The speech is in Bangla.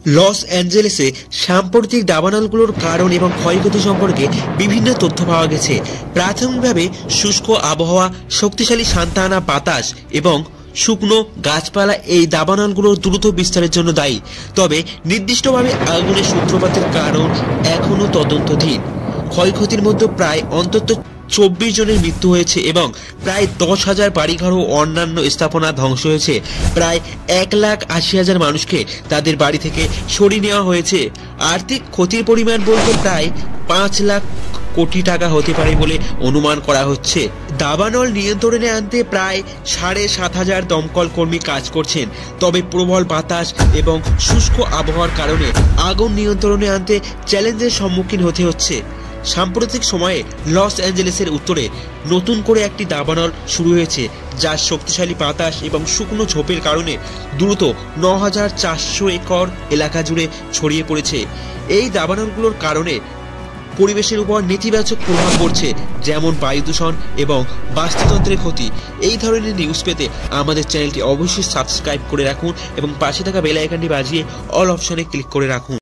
লস অ্যাঞ্জেলেসে সাম্প্রতিক দাবানলগুলোর কারণ এবং ক্ষয়ক্ষতি সম্পর্কে বিভিন্ন তথ্য পাওয়া গেছে। প্রাথমিকভাবে শুষ্ক আবহাওয়া, শক্তিশালী সান্তা আনা বাতাস এবং শুকনো গাছপালা এই দাবানলগুলোর দ্রুত বিস্তারের জন্য দায়ী। তবে নির্দিষ্টভাবে আগুনের সূত্রপাতের কারণ এখনও তদন্তাধীন। ক্ষয়ক্ষতির মধ্যে প্রায় অন্তত 24 জনের মৃত্যু হয়েছে এবং প্রায় 10,000 বাড়িঘর ও অন্যান্য স্থাপনা ধ্বংস হয়েছে। প্রায় 1,80,000 মানুষকে তাদের বাড়ি থেকে সরিয়ে নেওয়া হয়েছে। আর্থিক ক্ষতির পরিমাণ বলতে প্রায় 5 লাখ কোটি টাকা হতে পারে বলে অনুমান করা হচ্ছে। দাবানল নিয়ন্ত্রণে আনতে প্রায় 7,500 দমকল কর্মী কাজ করছেন। তবে প্রবল বাতাস এবং শুষ্ক আবহাওয়ার কারণে আগুন নিয়ন্ত্রণে আনতে চ্যালেঞ্জের সম্মুখীন হতে হচ্ছে। সাম্প্রতিক সময়ে লস অ্যাঞ্জেলেসের উত্তরে নতুন করে একটি দাবানল শুরু হয়েছে, যার শক্তিশালী বাতাস এবং শুকনো ঝোপের কারণে দ্রুত 9,400 একর এলাকা জুড়ে ছড়িয়ে পড়েছে। এই দাবানলগুলোর কারণে পরিবেশের উপর নেতিবাচক প্রভাব পড়ছে, যেমন বায়ু দূষণ এবং বাস্তুতন্ত্রের ক্ষতি। এই ধরনের নিউজ পেতে আমাদের চ্যানেলটি অবশ্যই সাবস্ক্রাইব করে রাখুন এবং পাশে থাকা বেল আইকনটি বাজিয়ে অল অপশনে ক্লিক করে রাখুন।